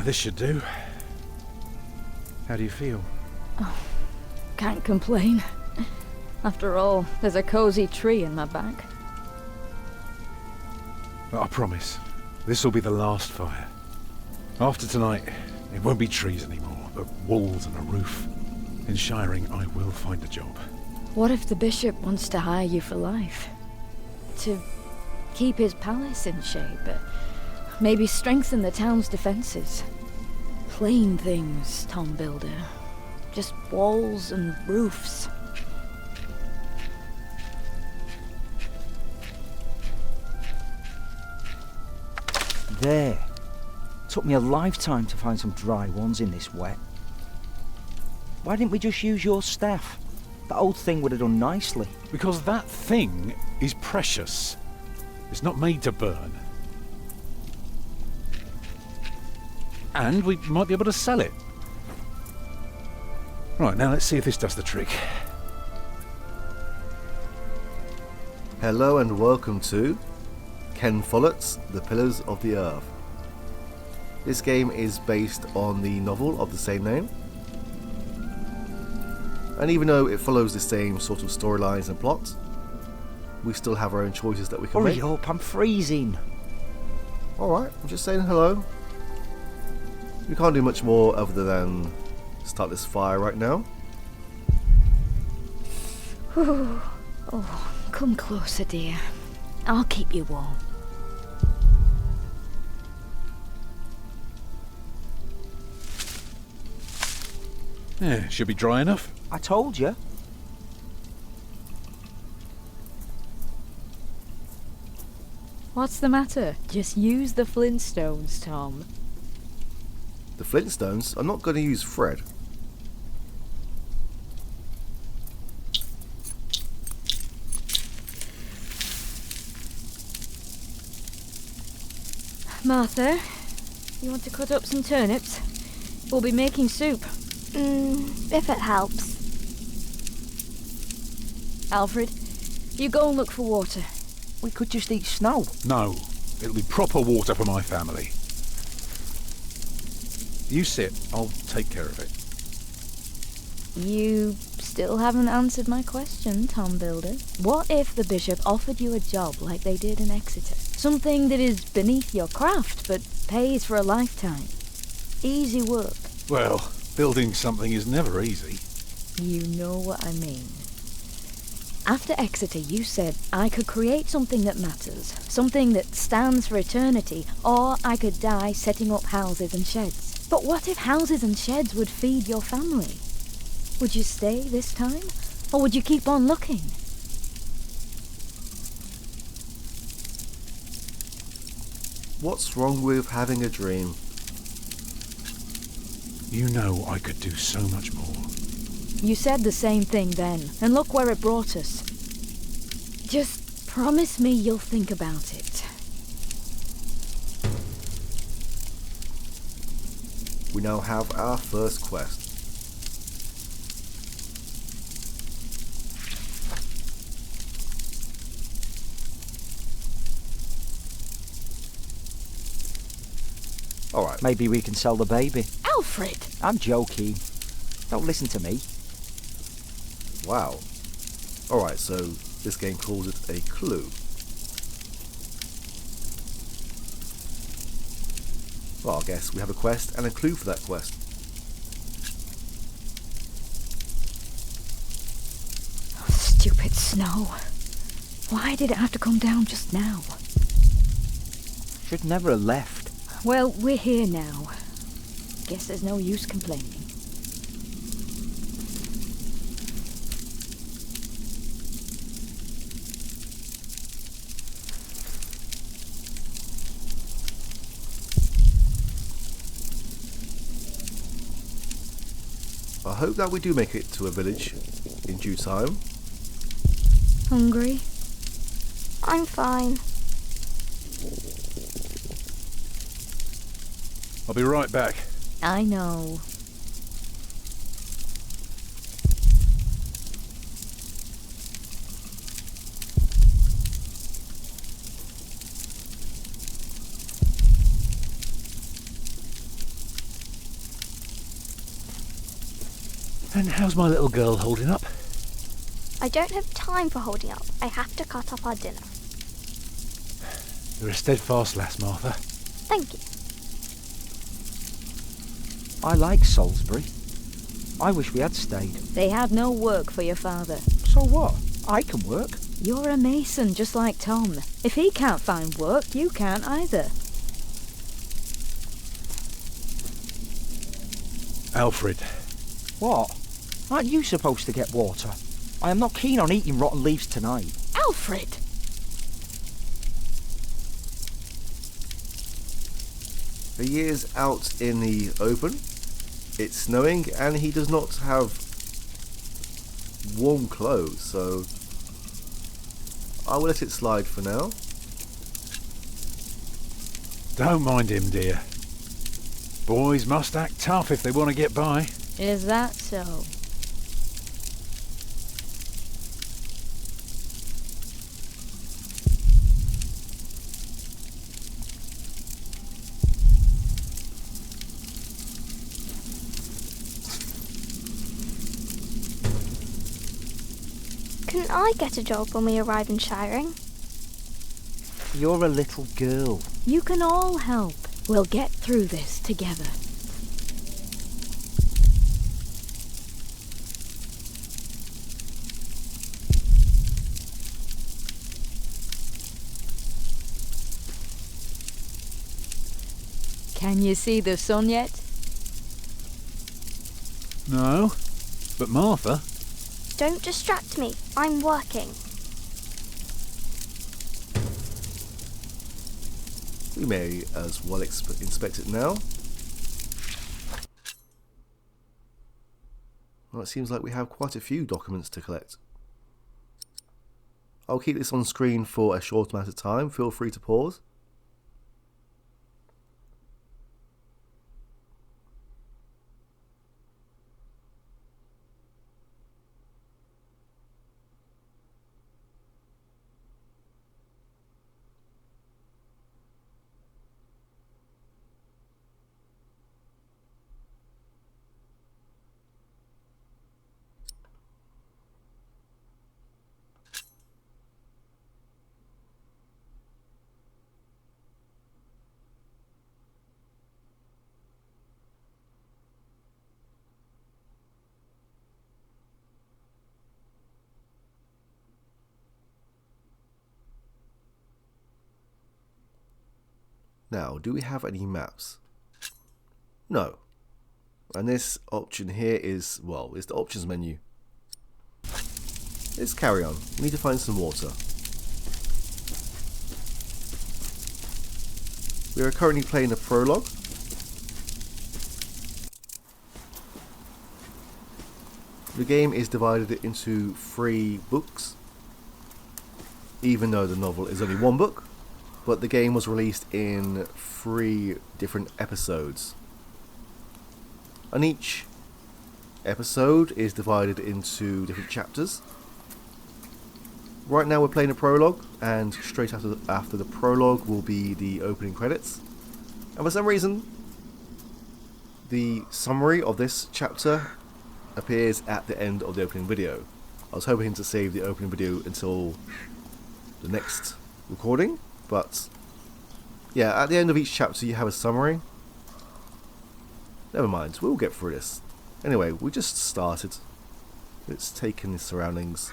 This should do. How do you feel? Can't complain. After all, there's a cozy tree in my back. I promise, this will be the last fire. After tonight, it won't be trees anymore, but walls and a roof. In Shiring, I will find a job. What if the bishop wants to hire you for life? To keep his palace in shape, maybe strengthen the town's defenses. Plain things, Tom Builder. Just walls and roofs. There. Took me a lifetime to find some dry ones in this wet. Why didn't we just use your staff? That old thing would have done nicely. Because that thing is precious. It's not made to burn. And we might be able to sell it. Right, now let's see if this does the trick. Hello and welcome to Ken Follett's The Pillars of the Earth. This game is based on the novel of the same name. And even though it follows the same sort of storylines and plots, we still have our own choices that we can make. Hurry up, I'm freezing. Alright, I'm just saying hello. We can't do much more other than start this fire right now. Oh, come closer, dear. I'll keep you warm. Yeah, should be dry enough. I told you. What's the matter? Just use the Flintstones, Tom. The Flintstones? I'm not going to use Fred. Martha, you want to cut up some turnips? We'll be making soup. If it helps. Alfred, you go and look for water. We could just eat snow. No, it'll be proper water for my family. You sit, I'll take care of it. You still haven't answered my question, Tom Builder. What if the bishop offered you a job like they did in Exeter? Something that is beneath your craft, but pays for a lifetime. Easy work. Well, building something is never easy. You know what I mean. After Exeter, you said I could create something that matters, something that stands for eternity, or I could die setting up houses and sheds. But what if houses and sheds would feed your family? Would you stay this time, or would you keep on looking? What's wrong with having a dream? You know I could do so much more. You said the same thing then, and look where it brought us. Just promise me you'll think about it. We now have our first quest. Alright. Maybe we can sell the baby. Alfred! I'm joking. Don't listen to me. Wow. Alright, so this game calls it a clue. Well, I guess we have a quest and a clue for that quest. Stupid snow. Why did it have to come down just now? Should never have left. Well, we're here now. Guess there's no use complaining. I hope that we do make it to a village in due time. Hungry? I'm fine. I'll be right back. I know. And how's my little girl holding up? I don't have time for holding up. I have to cut up our dinner. You're a steadfast lass, Martha. Thank you. I like Salisbury. I wish we had stayed. They had no work for your father. So what? I can work. You're a mason just like Tom. If he can't find work, you can't either. Alfred. What? Aren't you supposed to get water? I am not keen on eating rotten leaves tonight. Alfred! He is out in the open. It's snowing and he does not have warm clothes, so I will let it slide for now. Don't mind him, dear. Boys must act tough if they want to get by. Is that so? Can I get a job when we arrive in Shiring? You're a little girl. You can all help. We'll get through this together. Can you see the sun yet? No, but Martha. Don't distract me. I'm working. We may as well inspect it now. Well, it seems like we have quite a few documents to collect. I'll keep this on screen for a short amount of time. Feel free to pause. Now, do we have any maps? No. And this option here is, well, it's the options menu. Let's carry on. We need to find some water. We are currently playing a prologue. The game is divided into 3 books, even though the novel is only 1 book. But the game was released in 3 different episodes. And each episode is divided into different chapters. Right now we're playing a prologue, and straight after the prologue will be the opening credits. And for some reason, the summary of this chapter appears at the end of the opening video. I was hoping to save the opening video until the next recording. But, yeah, at the end of each chapter you have a summary. Never mind, we'll get through this. Anyway, we just started. Let's take in the surroundings.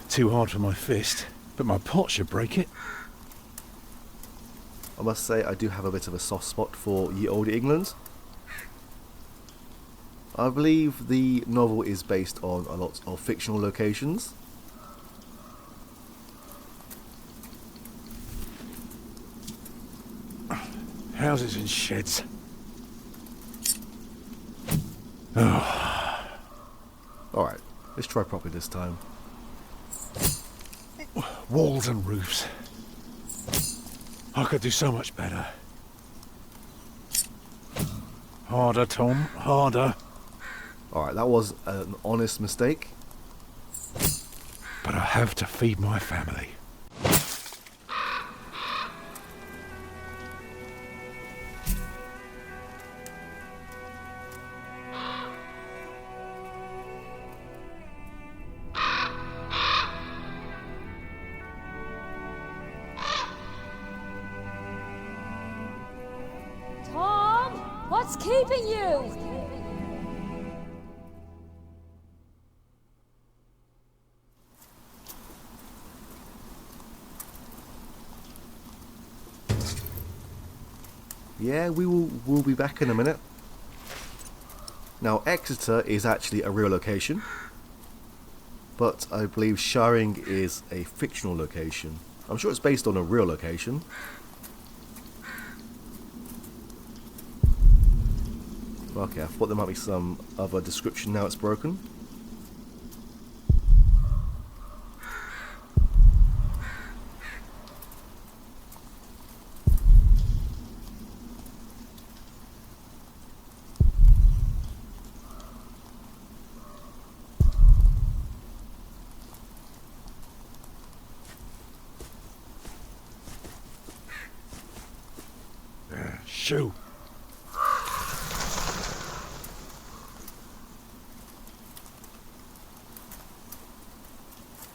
Too hard for my fist, but my pot should break it. I must say I do have a bit of a soft spot for Ye Olde England. I believe the novel is based on a lot of fictional locations. Houses and sheds. Oh. Alright, let's try properly this time. Walls and roofs. I could do so much better. Harder, Tom, harder. Alright, that was an honest mistake. but I have to feed my family. Tom, what's keeping you? Yeah, we'll be back in a minute. Now, Exeter is actually a real location, but I believe Shiring is a fictional location. I'm sure it's based on a real location. Okay, I thought there might be some other description now it's broken. Shoo!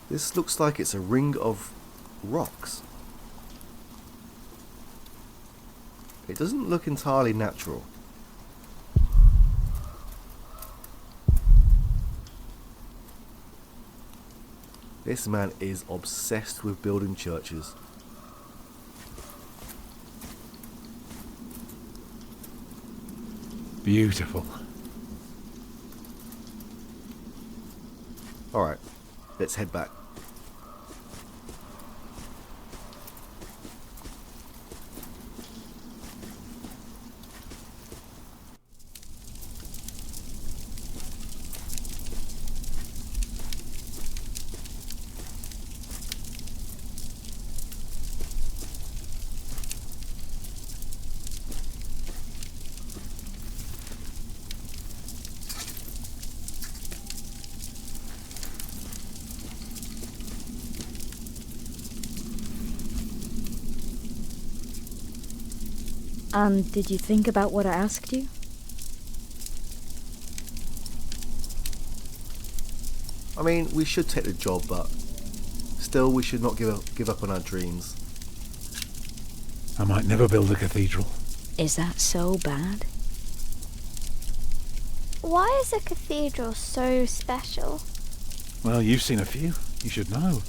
This looks like it's a ring of rocks. It doesn't look entirely natural. This man is obsessed with building churches. Beautiful. Alright, let's head back. And did you think about what I asked you? I mean, we should take the job, but still we should not give up on our dreams. I might never build a cathedral. Is that so bad? Why is a cathedral so special? Well, you've seen a few. You should know.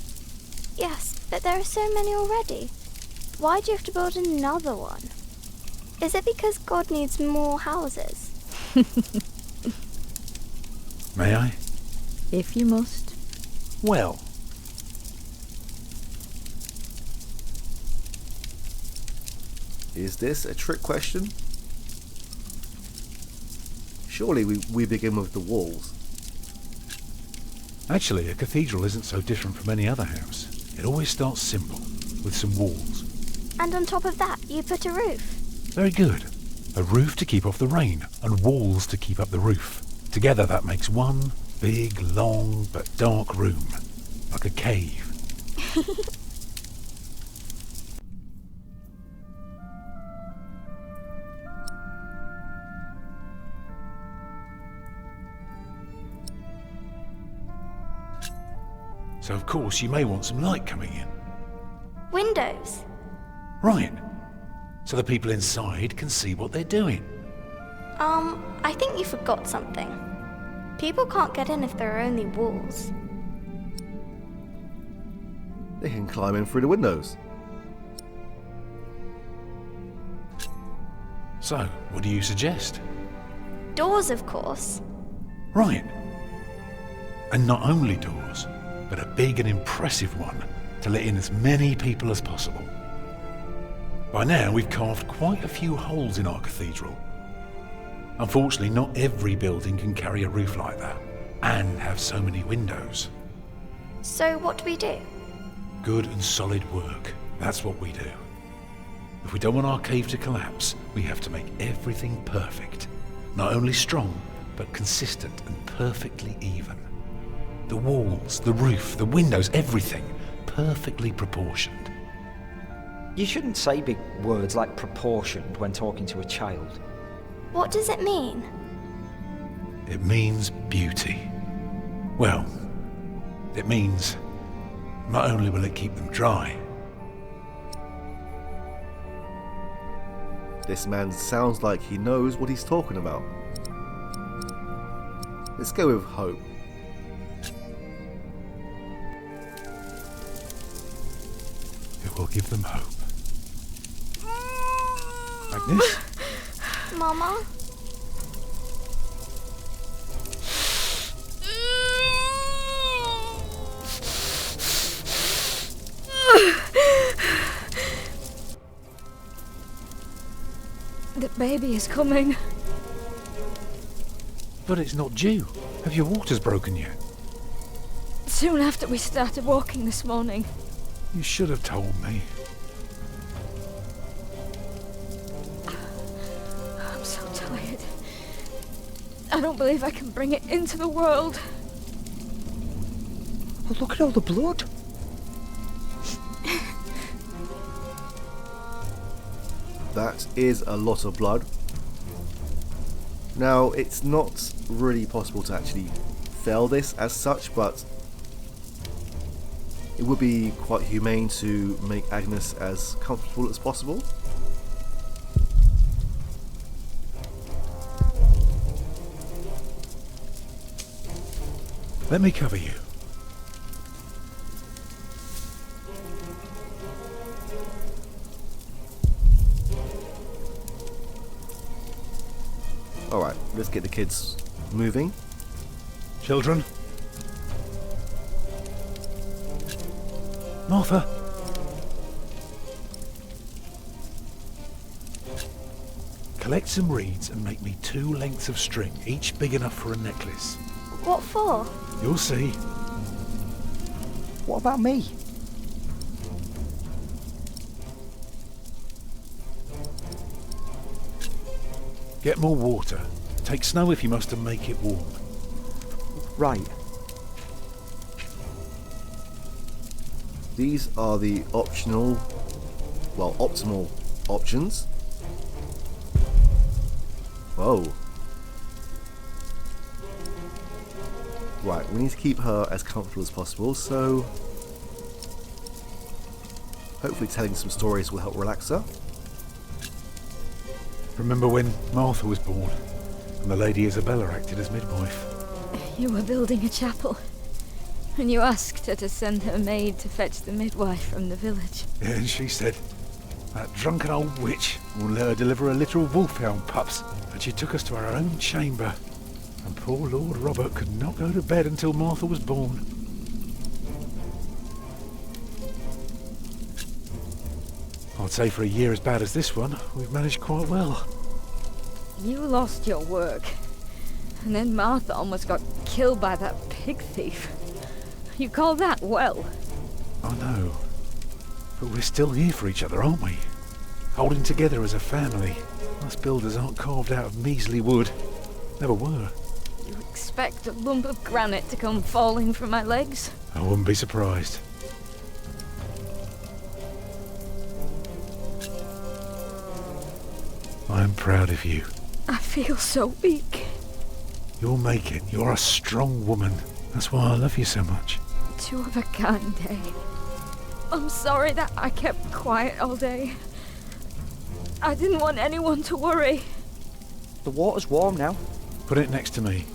Yes, but there are so many already. Why do you have to build another one? Is it because God needs more houses? May I? If you must. Well. Is this a trick question? Surely we begin with the walls. Actually, a cathedral isn't so different from any other house. It always starts simple, with some walls. And on top of that, you put a roof. Very good. A roof to keep off the rain, and walls to keep up the roof. Together that makes one big, long, but dark room. Like a cave. So of course you may want some light coming in. Windows. Right. So the people inside can see what they're doing. I think you forgot something. People can't get in if there are only walls. They can climb in through the windows. So, what do you suggest? Doors, of course. Right. And not only doors, but a big and impressive one to let in as many people as possible. By now, we've carved quite a few holes in our cathedral. Unfortunately, not every building can carry a roof like that, and have so many windows. So what do we do? Good and solid work, that's what we do. If we don't want our cave to collapse, we have to make everything perfect. Not only strong, but consistent and perfectly even. The walls, the roof, the windows, everything perfectly proportioned. You shouldn't say big words like proportioned when talking to a child. What does it mean? It means beauty. Well, it means not only will it keep them dry. This man sounds like he knows what he's talking about. Let's go with hope. It will give them hope. Agnes? Mama? The baby is coming. But it's not due. Have your waters broken yet? Soon after we started walking this morning. You should have told me. I'm so tired. I don't believe I can bring it into the world. Oh, look at all the blood. That is a lot of blood. Now, it's not really possible to actually fail this as such, but it would be quite humane to make Agnes as comfortable as possible. Let me cover you. Alright, let's get the kids moving. Children? Martha? Collect some reeds and make me 2 lengths of string, each big enough for a necklace. What for? You'll see. What about me? Get more water. Take snow if you must and make it warm. Right. These are the optional, well, optimal options. Whoa. Right, we need to keep her as comfortable as possible, so hopefully telling some stories will help relax her. Remember when Martha was born and the Lady Isabella acted as midwife? You were building a chapel, and you asked her to send her maid to fetch the midwife from the village. Yeah, and she said, that drunken old witch will let her deliver a litter of wolfhound pups. And she took us to our own chamber. And poor Lord Robert could not go to bed until Martha was born. I'd say for a year as bad as this one, we've managed quite well. You lost your work, and then Martha almost got killed by that pig thief. You call that well? I know. But we're still here for each other, aren't we? Holding together as a family. Us builders aren't carved out of measly wood. Never were. You expect a lump of granite to come falling from my legs? I wouldn't be surprised. I am proud of you. I feel so weak. You'll make it. You're a strong woman. That's why I love you so much. 2 of a kind, eh? I'm sorry that I kept quiet all day. I didn't want anyone to worry. The water's warm now. Put it next to me.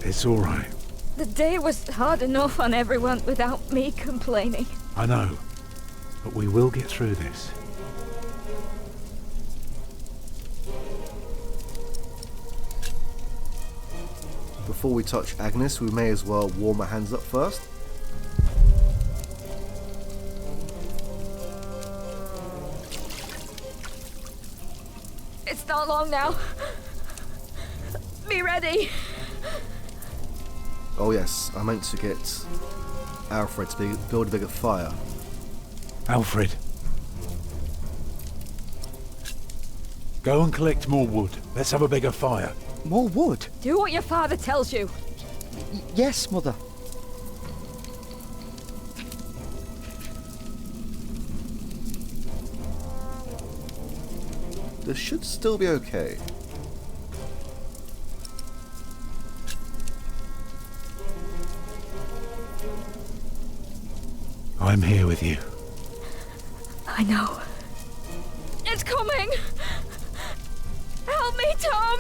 It's all right. The day was hard enough on everyone without me complaining. I know. But we will get through this. Before we touch Agnes, we may as well warm our hands up first. It's not long now. Be ready. Oh yes, I meant to get Alfred to build a bigger fire. Alfred. Go and collect more wood. Let's have a bigger fire. More wood? Do what your father tells you. Yes, Mother. This should still be okay. I'm here with you. I know. It's coming! Help me, Tom!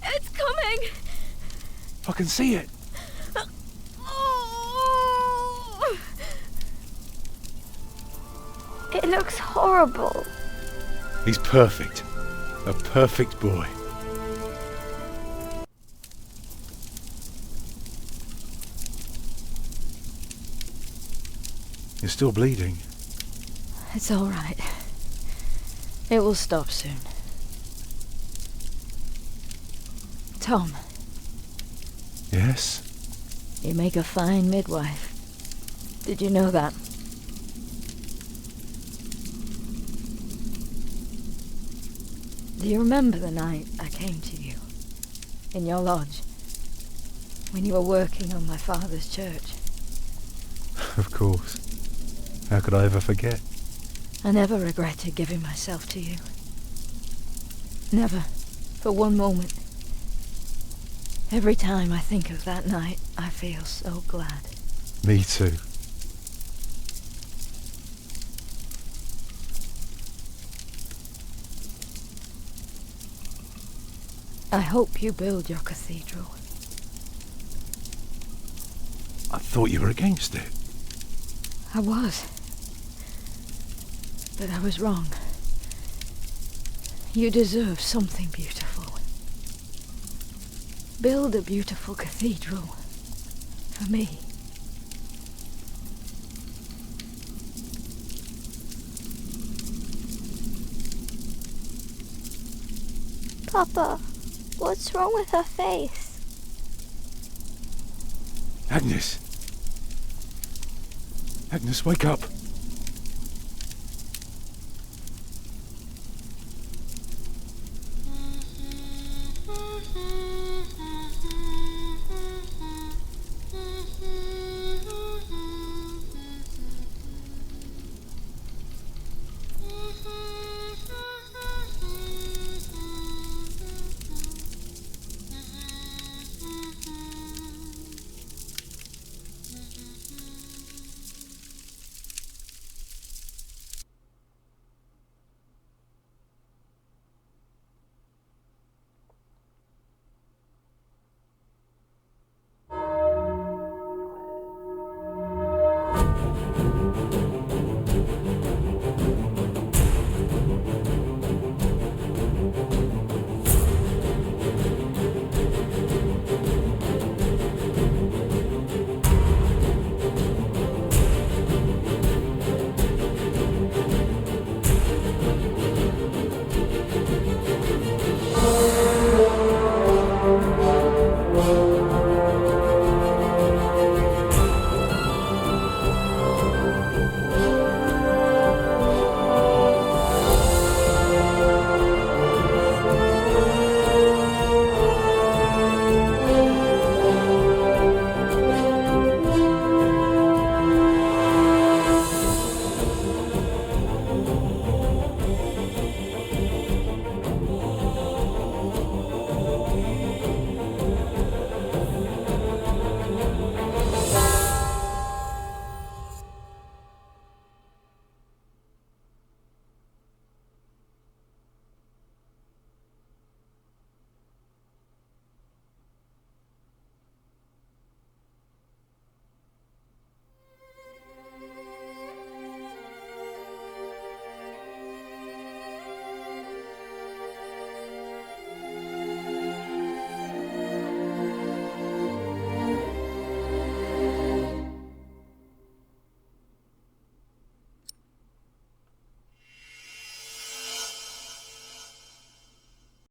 It's coming! I can see it. It looks horrible. He's perfect. A perfect boy. You're still bleeding. It's all right. It will stop soon. Tom, Yes? you make a fine midwife. Did you know that? Do you remember the night I came to you? In your lodge? When you were working on my father's church? Of course. How could I ever forget? I never regretted giving myself to you. Never. For one moment. Every time I think of that night, I feel so glad. Me too. I hope you build your cathedral. I thought you were against it. I was. But I was wrong. You deserve something beautiful. Build a beautiful cathedral. For me. Papa, what's wrong with her face? Agnes. Agnes, wake up.